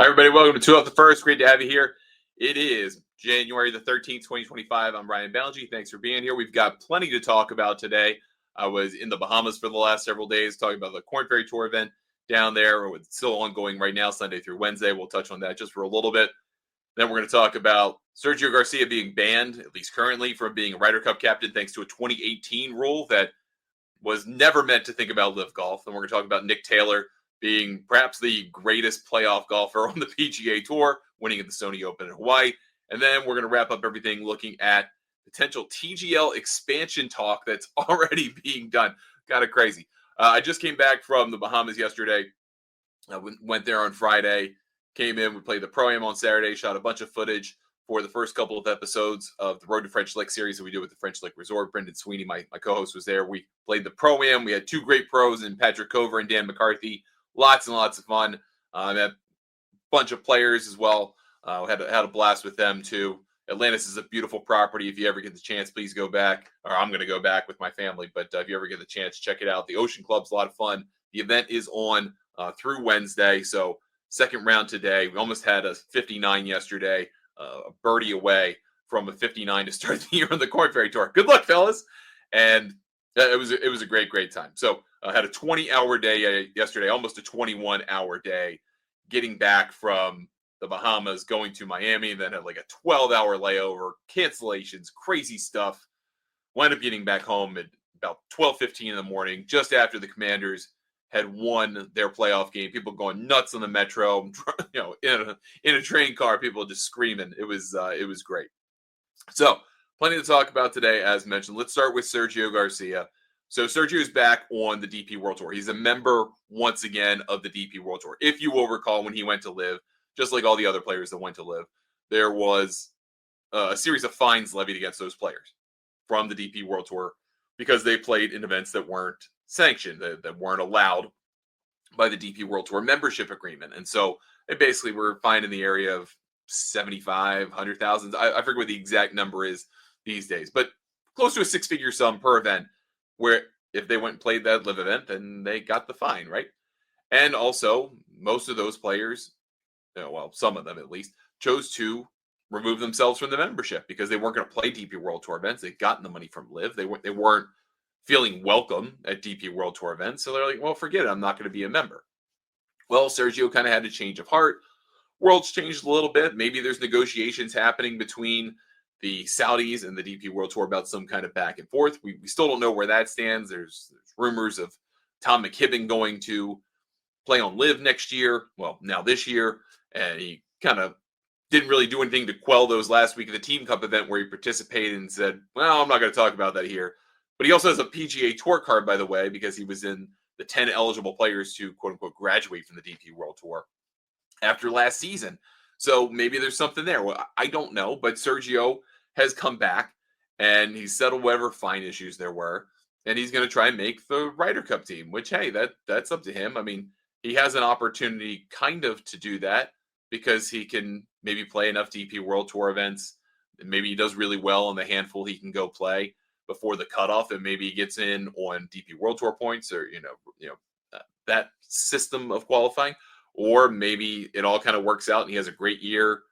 Hi, everybody. Welcome to Two Up the First. Great to have you here. It is January the 13th, 2025. I'm Ryan Balgi. Thanks for being here. We've got plenty to talk about today. I was in the Bahamas for the last several days talking about the Corn Ferry Tour event down there. It's still ongoing right now, Sunday through Wednesday. We'll touch on that just for a little bit. Then we're going to talk about Sergio Garcia being banned, at least currently, from being a Ryder Cup captain thanks to a 2018 rule that was never meant to think about live golf. And we're going to talk about Nick Taylor being perhaps the greatest playoff golfer on the PGA Tour, winning at the Sony Open in Hawaii. And then we're going to wrap up everything looking at potential TGL expansion talk that's already being done. Kind of crazy. I just came back from the Bahamas yesterday. I went there on Friday, came in, we played the Pro-Am on Saturday, shot a bunch of footage for the first couple of episodes of the Road to French Lick series that we did with the French Lick Resort. Brendan Sweeney, my co-host, was there. We played the Pro-Am. We had two great pros in Patrick Cover and Dan McCarthy. Lots and lots of fun. Had a bunch of players as well. Had a blast with them too. Atlantis is a beautiful property. If you ever get the chance, please go back. Or I'm going to go back with my family. But if you ever get the chance, check it out. The Ocean Club's a lot of fun. The event is on through Wednesday. So second round today. We almost had a 59 yesterday. A birdie away from a 59 to start the year on the Corn Ferry Tour. Good luck, fellas. And it was a great time. So I had a 20-hour day yesterday, almost a 21-hour day, getting back from the Bahamas, going to Miami, then had like a 12-hour layover, cancellations, crazy stuff. Wound up getting back home at about 12:15 in the morning, just after the Commanders had won their playoff game. People going nuts on the metro, in a train car, people just screaming. It was great. So plenty to talk about today, as mentioned. Let's start with Sergio Garcia. So Sergio is back on the DP World Tour. He's a member once again of the DP World Tour. If you will recall, when he went to live, just like all the other players that went to live, there was a series of fines levied against those players from the DP World Tour because they played in events that weren't sanctioned, that weren't allowed by the DP World Tour membership agreement. And so they basically were fined in the area of 75, 100,000. I forget what the exact number is these days, but close to a six-figure sum per event, where if they went and played that live event, then they got the fine, right? And also, most of those players, some of them at least, chose to remove themselves from the membership because they weren't going to play DP World Tour events. They'd gotten the money from live. They weren't feeling welcome at DP World Tour events. So they're like, well, forget it. I'm not going to be a member. Well, Sergio kind of had a change of heart. World's changed a little bit. Maybe there's negotiations happening between the Saudis and the DP World Tour about some kind of back and forth. We still don't know where that stands. There's rumors of Tom McKibben going to play on live next year. Well, now this year. And he kind of didn't really do anything to quell those last week of the Team Cup event where he participated and said, well, I'm not going to talk about that here. But he also has a PGA Tour card, by the way, because he was in the 10 eligible players to, quote unquote, graduate from the DP World Tour after last season. So maybe there's something there. Well, I don't know, but Sergio has come back and he's settled whatever fine issues there were. And he's going to try and make the Ryder Cup team, which, hey, that's up to him. I mean, he has an opportunity kind of to do that because he can maybe play enough DP World Tour events. And maybe he does really well in the handful he can go play before the cutoff, and maybe he gets in on DP World Tour points or, that system of qualifying. Or maybe it all kind of works out and he has a great year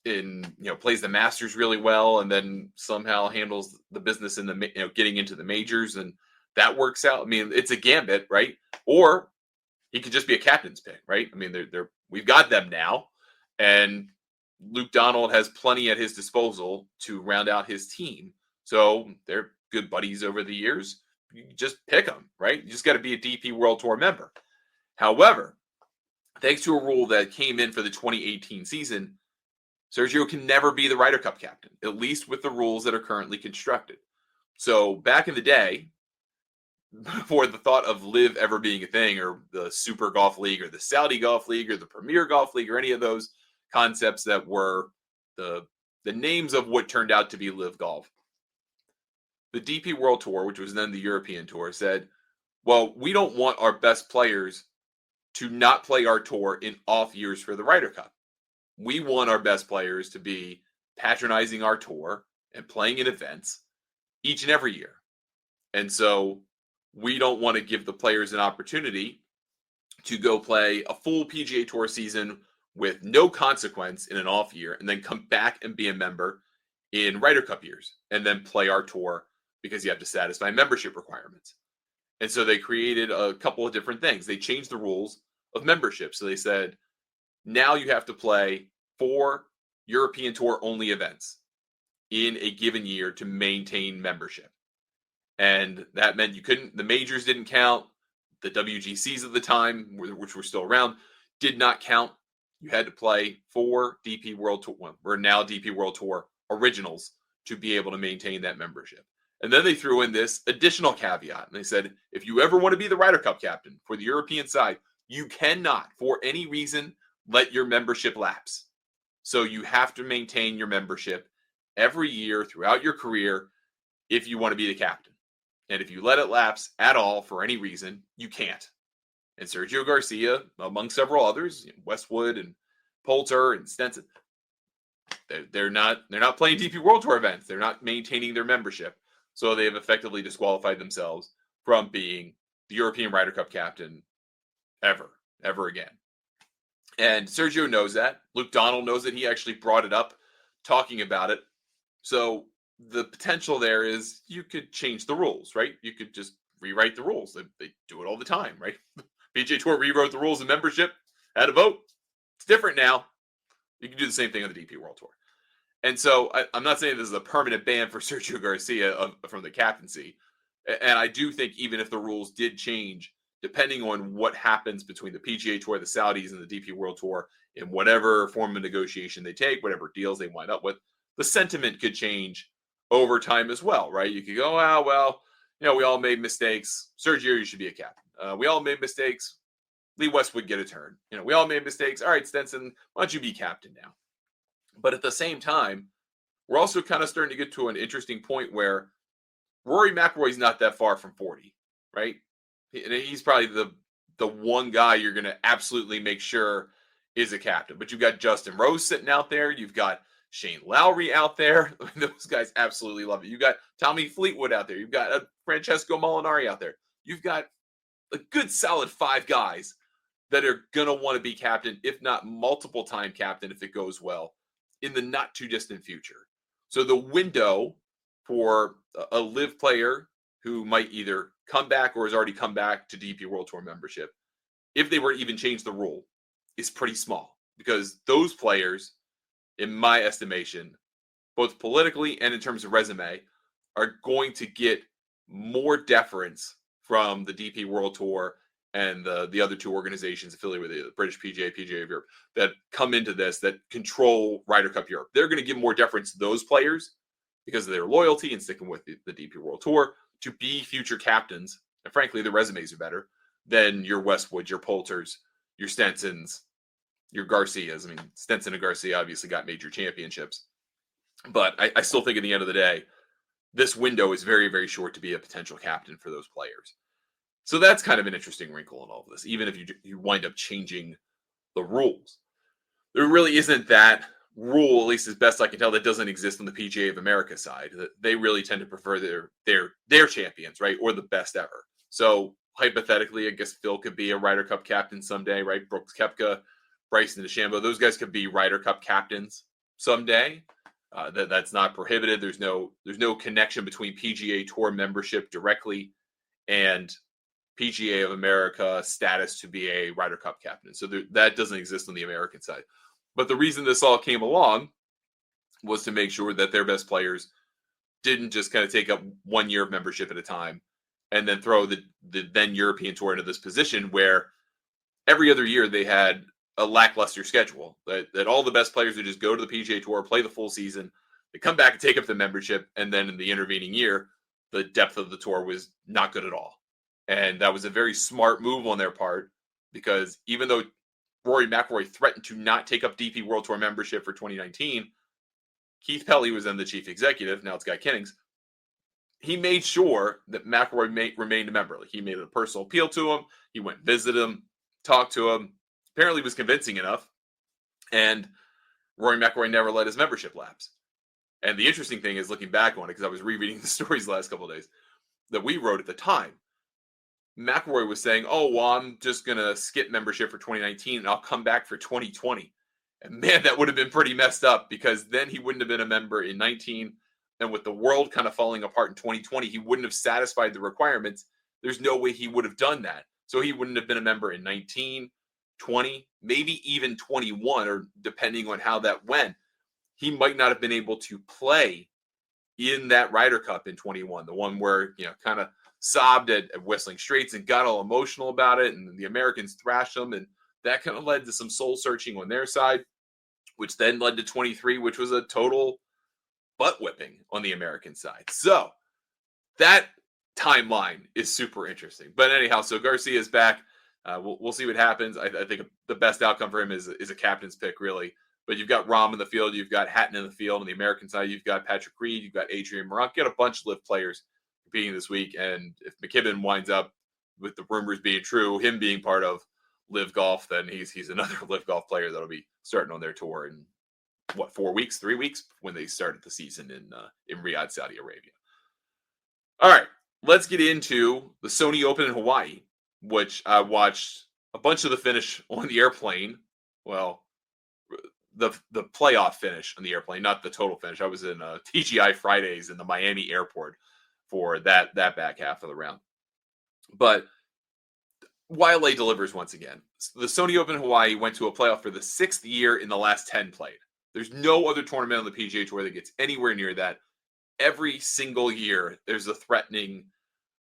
and, plays the Masters really well and then somehow handles the business in the, getting into the majors, and that works out. I mean, it's a gambit, right? Or he could just be a captain's pick, right? I mean, we've got them now, and Luke Donald has plenty at his disposal to round out his team. So they're good buddies over the years. You just pick them, right? You just got to be a DP World Tour member. However, thanks to a rule that came in for the 2018 season, Sergio can never be the Ryder Cup captain, at least with the rules that are currently constructed. So back in the day, before the thought of live ever being a thing, or the Super Golf League or the Saudi Golf League or the Premier Golf League or any of those concepts that were the names of what turned out to be live golf, the DP World Tour, which was then the European Tour, said, well, we don't want our best players to not play our tour in off years for the Ryder Cup. We want our best players to be patronizing our tour and playing in events each and every year. And so we don't want to give the players an opportunity to go play a full PGA Tour season with no consequence in an off year, and then come back and be a member in Ryder Cup years, and then play our tour because you have to satisfy membership requirements. And so they created a couple of different things. They changed the rules of membership. So they said, now you have to play 4 European Tour only events in a given year to maintain membership. And that meant the majors didn't count. The WGCs at the time, which were still around, did not count. You had to play 4 DP World Tour, we're now DP World Tour originals to be able to maintain that membership. And then they threw in this additional caveat. And they said, if you ever want to be the Ryder Cup captain for the European side, you cannot, for any reason, let your membership lapse. So you have to maintain your membership every year throughout your career if you want to be the captain. And if you let it lapse at all for any reason, you can't. And Sergio Garcia, among several others, Westwood and Poulter and Stenson, they're not playing DP World Tour events. They're not maintaining their membership. So they have effectively disqualified themselves from being the European Ryder Cup captain ever again. And Sergio knows that. Luke Donald knows that. He actually brought it up, talking about it. So the potential there is you could change the rules, right? You could just rewrite the rules. They do it all the time, right? PGA Tour rewrote the rules of membership, had a vote. It's different now. You can do the same thing on the DP World Tour. And so I'm not saying this is a permanent ban for Sergio Garcia from the captaincy. And I do think even if the rules did change, depending on what happens between the PGA Tour, the Saudis, and the DP World Tour, in whatever form of negotiation they take, whatever deals they wind up with, the sentiment could change over time as well, right? You could go, we all made mistakes. Sergio, you should be a captain. We all made mistakes. Lee Westwood get a turn. We all made mistakes. All right, Stenson, why don't you be captain now? But at the same time, we're also kind of starting to get to an interesting point where Rory McIlroy's not that far from 40, right? He's probably the one guy you're going to absolutely make sure is a captain. But you've got Justin Rose sitting out there. You've got Shane Lowry out there. Those guys absolutely love it. You've got Tommy Fleetwood out there. You've got Francesco Molinari out there. You've got a good solid 5 guys that are going to want to be captain, if not multiple time captain, if it goes well, in the not too distant future. So the window for a live player who might either come back or has already come back to DP World Tour membership, if they were to even change the rule, is pretty small, because those players, in my estimation, both politically and in terms of resume, are going to get more deference from the DP World Tour and the other 2 organizations affiliated with the British PGA of Europe that come into this, that control Ryder Cup Europe. They're going to give more deference to those players because of their loyalty and sticking with the DP World Tour to be future captains. And frankly, the resumes are better than your Westwoods, your Poulters, your Stensons, your Garcias. I mean, Stenson and Garcia obviously got major championships. But I still think at the end of the day, this window is very, very short to be a potential captain for those players. So that's kind of an interesting wrinkle in all of this, even if you wind up changing the rules. There really isn't that rule, at least as best I can tell, that doesn't exist on the PGA of America side. They really tend to prefer their champions, right, or the best ever. So hypothetically, I guess Phil could be a Ryder Cup captain someday, right? Brooks Koepka, Bryson DeChambeau, those guys could be Ryder Cup captains someday. That's not prohibited. There's no connection between PGA Tour membership directly and PGA of America status to be a Ryder Cup captain. So that doesn't exist on the American side. But the reason this all came along was to make sure that their best players didn't just kind of take up 1 year of membership at a time and then throw the then European Tour into this position where every other year they had a lackluster schedule, that all the best players would just go to the PGA Tour, play the full season, they come back and take up the membership, and then in the intervening year, the depth of the tour was not good at all. And that was a very smart move on their part, because even though Rory McIlroy threatened to not take up DP World Tour membership for 2019, Keith Pelley was then the chief executive. Now it's Guy Kinnings. He made sure that McIlroy remained a member. Like, he made a personal appeal to him. He went and visited him, talked to him. Apparently was convincing enough. And Rory McIlroy never let his membership lapse. And the interesting thing is, looking back on it, because I was rereading the stories the last couple of days that we wrote at the time, McIlroy was saying, I'm just going to skip membership for 2019 and I'll come back for 2020. And man, that would have been pretty messed up because then he wouldn't have been a member in 19. And with the world kind of falling apart in 2020, he wouldn't have satisfied the requirements. There's no way he would have done that. So he wouldn't have been a member in 19, 20, maybe even 21, or depending on how that went. He might not have been able to play in that Ryder Cup in 21, the one where, kind of sobbed at Whistling Straits and got all emotional about it. And the Americans thrashed him. And that kind of led to some soul searching on their side, which then led to 23, which was a total butt whipping on the American side. So that timeline is super interesting. But anyhow, so Garcia is back. We'll see what happens. I think the best outcome for him is a captain's pick, really. But you've got Rahm in the field, you've got Hatton in the field. On the American side, you've got Patrick Reed, you've got Adrian Meronk. You got a bunch of LIV players competing this week. And if McKibben winds up with the rumors being true, him being part of LIV Golf, then he's another LIV Golf player that'll be starting on their tour in 3 weeks when they started the season in Riyadh, Saudi Arabia. All right, let's get into the Sony Open in Hawaii, which I watched a bunch of the finish on the airplane. Well, the playoff finish on the airplane, not the total finish. I was in TGI Fridays in the Miami airport for that back half of the round. But YLA delivers once again. The Sony Open in Hawaii went to a playoff for the 6th year in the last 10 played. There's no other tournament on the PGA Tour that gets anywhere near that. Every single year, there's a threatening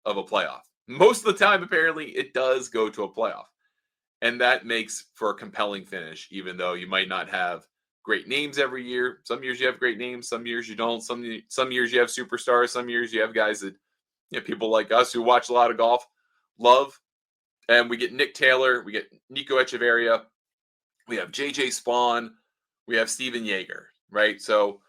of a playoff. Most of the time, apparently, it does go to a playoff. And that makes for a compelling finish, even though you might not have great names every year. Some years you have great names. Some years you don't. Some years you have superstars. Some years you have guys that people like us who watch a lot of golf love. And we get Nick Taylor. We get Nico Echeverria. We have JJ Spawn. We have Steven Jaeger, right? So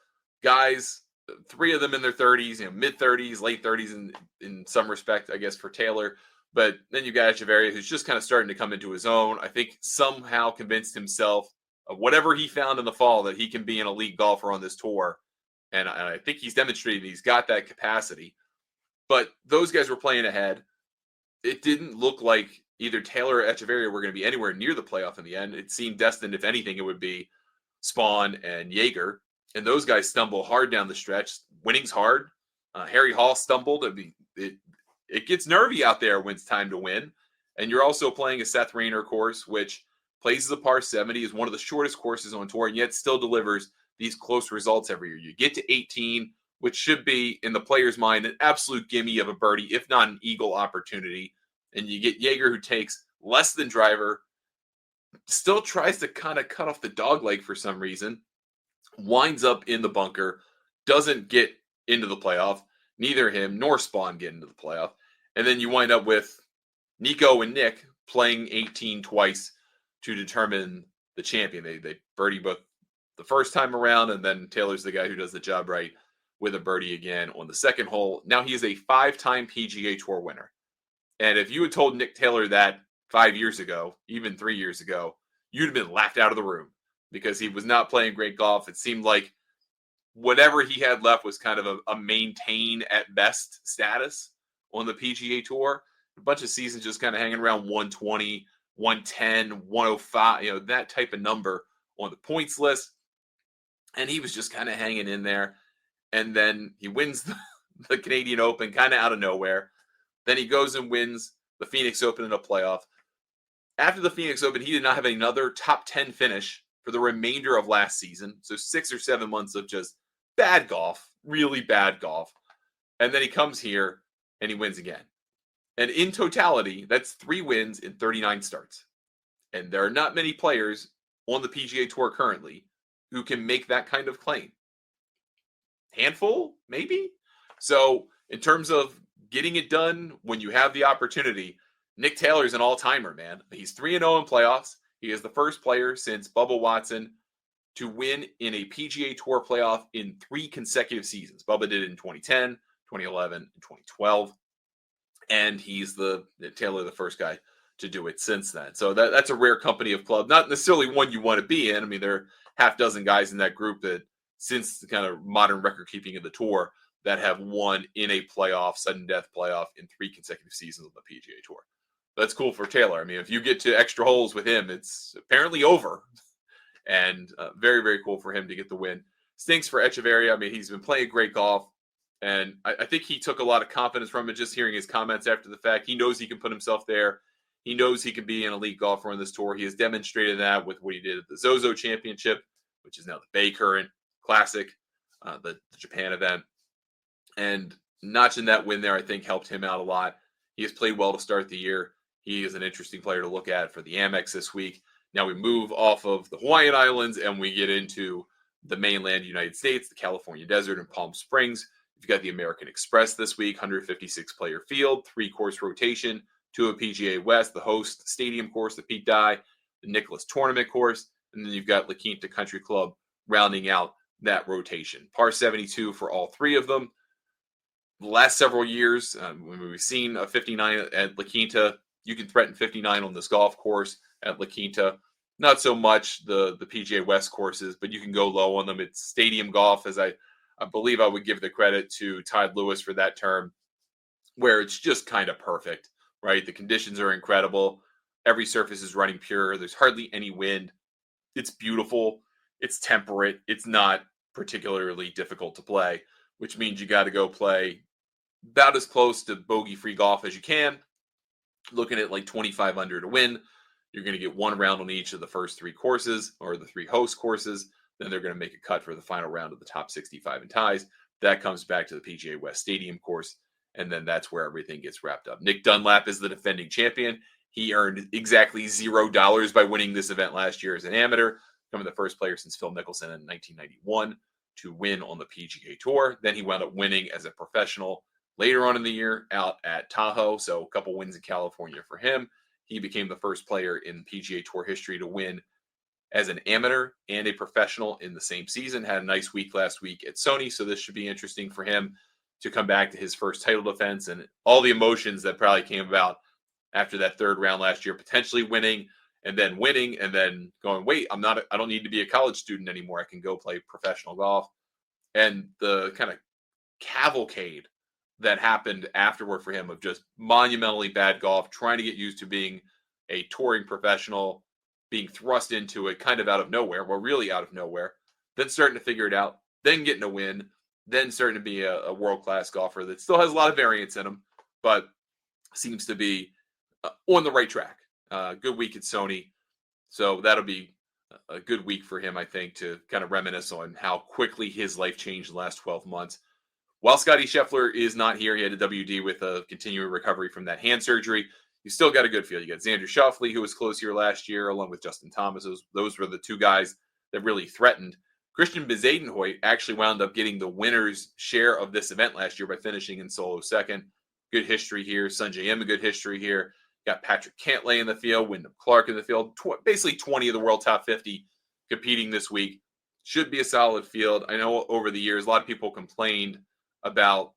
guys, 3 of them in their 30s, mid-30s, late 30s in some respect, I guess, for Taylor. But then you got Echeverria, who's just kind of starting to come into his own. I think somehow convinced himself of whatever he found in the fall that he can be an elite golfer on this tour. And I think he's demonstrated he's got that capacity. But those guys were playing ahead. It didn't look like either Taylor or Echeverria were going to be anywhere near the playoff in the end. It seemed destined, if anything, it would be Spawn and Jaeger. And those guys stumble hard down the stretch. Winning's hard. Harry Hall stumbled. It gets nervy out there when it's time to win. And you're also playing a Seth Rayner course, which plays as a par 70, is one of the shortest courses on tour, and yet still delivers these close results every year. You get to 18, which should be, in the player's mind, an absolute gimme of a birdie, if not an eagle opportunity. And you get Jaeger, who takes less than driver, still tries to kind of cut off the dog leg for some reason, winds up in the bunker, doesn't get into the playoff. Neither him nor Spawn get into the playoff. And then you wind up with Nico and Nick playing 18 twice to determine the champion. They birdie both the first time around, and then Taylor's the guy who does the job right with a birdie again on the second hole. Now he is a 5-time PGA Tour winner. And if you had told Nick Taylor that 5 years ago, even 3 years ago, you'd have been laughed out of the room because he was not playing great golf. It seemed like whatever he had left was kind of a maintain at best status on the PGA Tour. A bunch of seasons just kind of hanging around 120, 110, 105, that type of number on the points list. And he was just kind of hanging in there. And then he wins the Canadian Open kind of out of nowhere. Then he goes and wins the Phoenix Open in a playoff. After the Phoenix Open, he did not have another top 10 finish for the remainder of last season. So 6 or 7 months of just bad golf, really bad golf. And then he comes here and he wins again. And in totality, that's 3 wins in 39 starts. And there are not many players on the PGA Tour currently who can make that kind of claim. Handful, maybe? So in terms of getting it done when you have the opportunity, Nick Taylor's an all-timer, man. He's 3-0 in playoffs. He is the first player since Bubba Watson to win in a PGA Tour playoff in 3 consecutive seasons. Bubba did it in 2010, 2011, and 2012. And he's Taylor, the first guy to do it since then. So that's a rare company of club. Not necessarily one you want to be in. I mean, there are half dozen guys in that group that, since the kind of modern record keeping of the tour, that have won in a playoff, sudden death playoff in 3 consecutive seasons on the PGA Tour. That's cool for Taylor. I mean, if you get to extra holes with him, it's apparently over. And very, very cool for him to get the win. Stinks for Echeverria. I mean, he's been playing great golf. And I think he took a lot of confidence from it, just hearing his comments after the fact. He knows he can put himself there. He knows he can be an elite golfer on this tour. He has demonstrated that with what he did at the Zozo Championship, which is now the Bay Current Classic, the Japan event. And notching that win there, I think, helped him out a lot. He has played well to start the year. He is an interesting player to look at for the Amex this week. Now we move off of the Hawaiian Islands and we get into the mainland United States, the California desert, and Palm Springs. You've got the American Express this week, 156-player field, 3-course rotation, 2 of PGA West, the host stadium course, the Pete Dye, the Nicholas Tournament course, and then you've got La Quinta Country Club rounding out that rotation. Par 72 for all 3 of them. The last several years, when we've seen a 59 at La Quinta, you can threaten 59 on this golf course at La Quinta. Not so much the PGA West courses, but you can go low on them. It's stadium golf, as I believe I would give the credit to Todd Lewis for that term, where it's just kind of perfect, right? The conditions are incredible. Every surface is running pure. There's hardly any wind. It's beautiful. It's temperate. It's not particularly difficult to play, which means you got to go play about as close to bogey-free golf as you can. Looking at like 25 under to win. You're going to get 1 round on each of the first 3 courses, or the 3 host courses. Then they're going to make a cut for the final round of the top 65 in ties. That comes back to the PGA West Stadium course, and then that's where everything gets wrapped up. Nick Dunlap is the defending champion. He earned exactly $0 by winning this event last year as an amateur, becoming the first player since Phil Mickelson in 1991 to win on the PGA Tour. Then he wound up winning as a professional later on in the year out at Tahoe, so a couple wins in California for him. He became the first player in PGA Tour history to win as an amateur and a professional in the same season. Had a nice week last week at Sony, so this should be interesting for him to come back to his first title defense and all the emotions that probably came about after that 3rd round last year, potentially winning and then going, wait, I don't need to be a college student anymore. I can go play professional golf. And the kind of cavalcade that happened afterward for him of just monumentally bad golf, trying to get used to being a touring professional, being thrust into it kind of out of nowhere, well, really out of nowhere, then starting to figure it out, then getting a win, then starting to be a world-class golfer that still has a lot of variance in him, but seems to be on the right track. Good week at Sony. So that'll be a good week for him, I think, to kind of reminisce on how quickly his life changed in the last 12 months. While Scotty Scheffler is not here, he had a WD with a continuing recovery from that hand surgery. You still got a good field. You got Xander Schauffele, who was close here last year, along with Justin Thomas. Those were the 2 guys that really threatened. Christian Bezuidenhout actually wound up getting the winner's share of this event last year by finishing in solo 2nd. Good history here. Sungjae Im, a good history here. Got Patrick Cantlay in the field, Wyndham Clark in the field. Basically 20 of the world top 50 competing this week. Should be a solid field. I know over the years, a lot of people complained about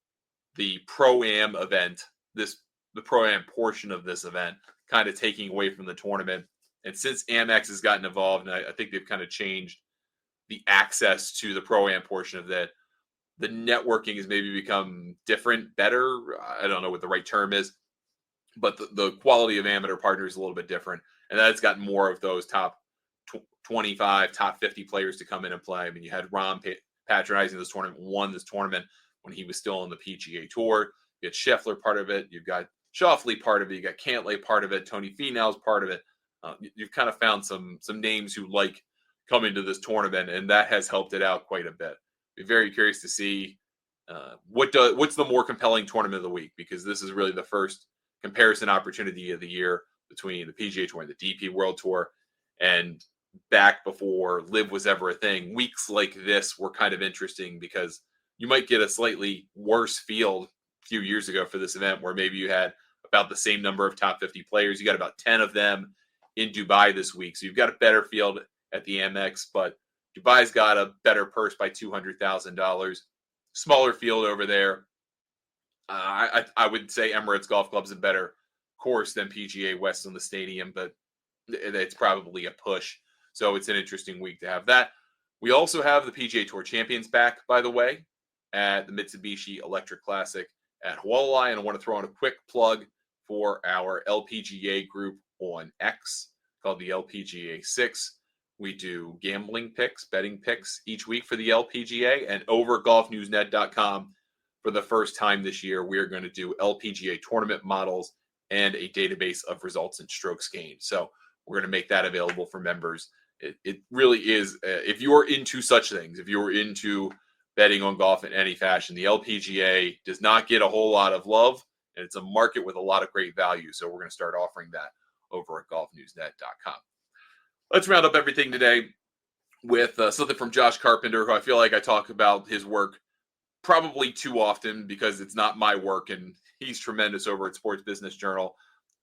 the Pro-Am event, the Pro-Am portion of this event, kind of taking away from the tournament. And since Amex has gotten involved, and I think they've kind of changed the access to the Pro-Am portion of that, the networking has maybe become different, better. I don't know what the right term is, but the quality of amateur partners is a little bit different. And that's gotten more of those top 25, top 50 players to come in and play. I mean, you had Ron patronizing this tournament, won this tournament when he was still on the PGA Tour. You got Scheffler part of it. You've got Schauffele part of it. You got Cantlay part of it. Tony Finau's part of it. You've kind of found some names who like coming to this tournament, and that has helped it out quite a bit. Be very curious to see what's the more compelling tournament of the week, because this is really the first comparison opportunity of the year between the PGA Tour and the DP World Tour. And back before LIV was ever a thing, weeks like this were kind of interesting because you might get a slightly worse field a few years ago for this event where maybe you had about the same number of top 50 players. You got about 10 of them in Dubai this week. So you've got a better field at the Amex, but Dubai's got a better purse by $200,000. Smaller field over there. I would say Emirates Golf Club's a better course than PGA West on the stadium, but it's probably a push. So it's an interesting week to have that. We also have the PGA Tour champions back, by the way, at the Mitsubishi Electric Classic at Hualai. And I want to throw in a quick plug for our LPGA group on X called the LPGA 6. We do gambling picks, betting picks each week for the LPGA, and over at golfnewsnet.com for the first time this year, we are going to do LPGA tournament models and a database of results and strokes gained. So we're going to make that available for members. It really is, if you're into such things, if you're into betting on golf in any fashion, the LPGA does not get a whole lot of love, and it's a market with a lot of great value. So we're going to start offering that over at golfnewsnet.com. Let's round up everything today with something from Josh Carpenter, who I feel like I talk about his work probably too often because it's not my work, and he's tremendous over at Sports Business Journal.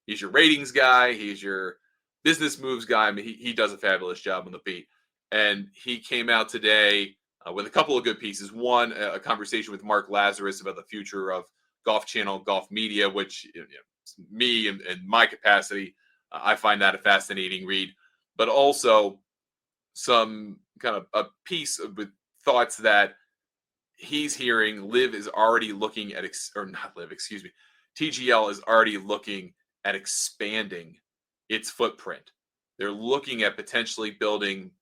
He's your ratings guy. He's your business moves guy. I mean, he does a fabulous job on the beat. And he came out today with a couple of good pieces. One, a conversation with Mark Lazarus about the future of Golf Channel, Golf Media, which me and my capacity, I find that a fascinating read. But also some kind of a piece with thoughts that he's hearing. Liv is already looking at, TGL is already looking at expanding its footprint. They're looking at potentially building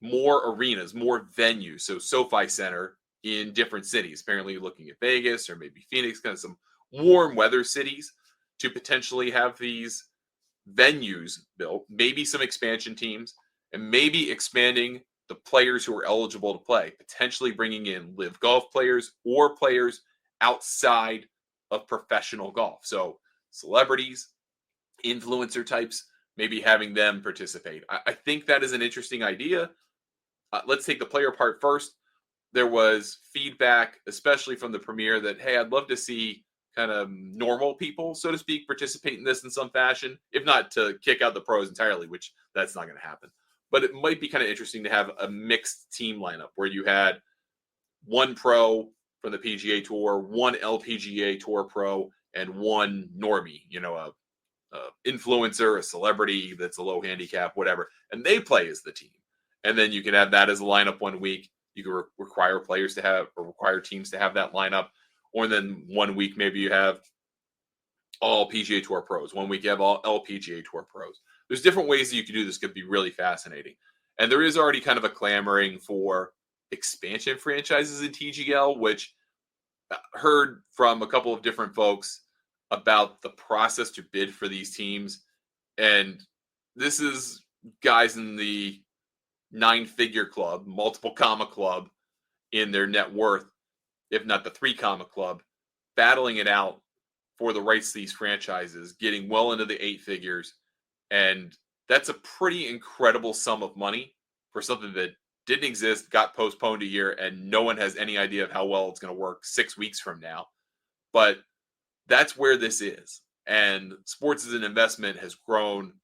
more arenas, more venues. So SoFi Center in different cities, apparently looking at Vegas or maybe Phoenix, kind of some warm weather cities to potentially have these venues built, maybe some expansion teams, and maybe expanding the players who are eligible to play, potentially bringing in live golf players or players outside of professional golf. So celebrities, influencer types, maybe having them participate. I think that is an interesting idea. Let's take the player part first. There was feedback, especially from the premier, that, hey, I'd love to see kind of normal people, so to speak, participate in this in some fashion, if not to kick out the pros entirely, which that's not going to happen. But it might be kind of interesting to have a mixed team lineup where you had one pro from the PGA Tour, one LPGA Tour pro, and one normie, a influencer, a celebrity that's a low handicap, whatever, and they play as the team. And then you can have that as a lineup one week. You can require players to have, or require teams to have that lineup. Or then one week, maybe you have all PGA Tour pros. One week you have all LPGA Tour pros. There's different ways that you can do this. Could be really fascinating. And there is already kind of a clamoring for expansion franchises in TGL, which I heard from a couple of different folks about the process to bid for these teams. And this is guys in the 9-figure club, multiple comma club in their net worth, if not the 3 comma club, battling it out for the rights to these franchises, getting well into the 8 figures. And that's a pretty incredible sum of money for something that didn't exist, got postponed a year, and no one has any idea of how well it's going to work 6 weeks from now. But that's where this is. And sports as an investment has grown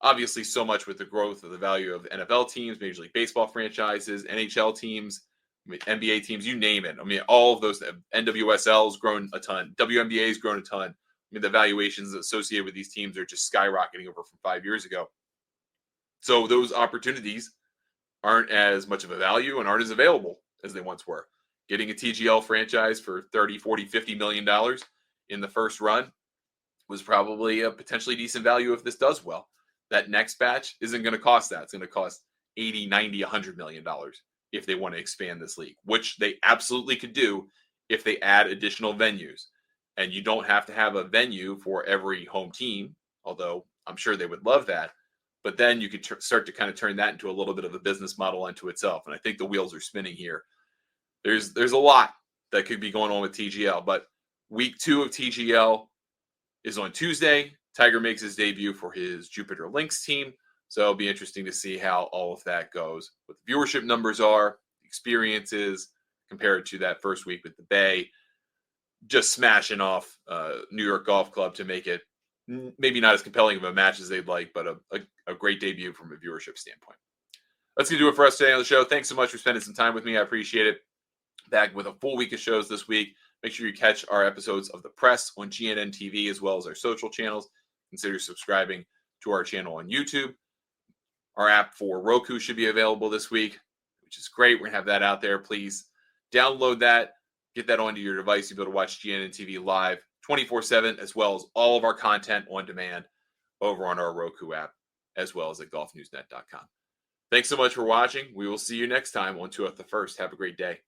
obviously so much with the growth of the value of NFL teams, Major League Baseball franchises, NHL teams, NBA teams, you name it. I mean, all of those, NWSL has grown a ton. WNBA has grown a ton. I mean, the valuations associated with these teams are just skyrocketing over from 5 years ago. So those opportunities aren't as much of a value and aren't as available as they once were. Getting a TGL franchise for $30, $40, $50 million in the first run was probably a potentially decent value if this does well. That next batch isn't going to cost that. It's going to cost $80, $90, $100 million if they want to expand this league, which they absolutely could do if they add additional venues. And you don't have to have a venue for every home team, although I'm sure they would love that. But then you could start to kind of turn that into a little bit of a business model unto itself. And I think the wheels are spinning here. There's a lot that could be going on with TGL, but week 2 of TGL is on Tuesday. Tiger makes his debut for his Jupiter Lynx team. So it'll be interesting to see how all of that goes. What the viewership numbers are, experiences, compared to that first week with the Bay. Just smashing off New York Golf Club to make it maybe not as compelling of a match as they'd like, but a great debut from a viewership standpoint. That's going to do it for us today on the show. Thanks so much for spending some time with me. I appreciate it. Back with a full week of shows this week. Make sure you catch our episodes of The Press on GNN TV as well as our social channels. Consider subscribing to our channel on YouTube. Our app for Roku should be available this week, which is great. We're going to have that out there. Please download that. Get that onto your device. You'll be able to watch GNN TV live 24/7, as well as all of our content on demand over on our Roku app, as well as at golfnewsnet.com. Thanks so much for watching. We will see you next time on Two at the First. Have a great day.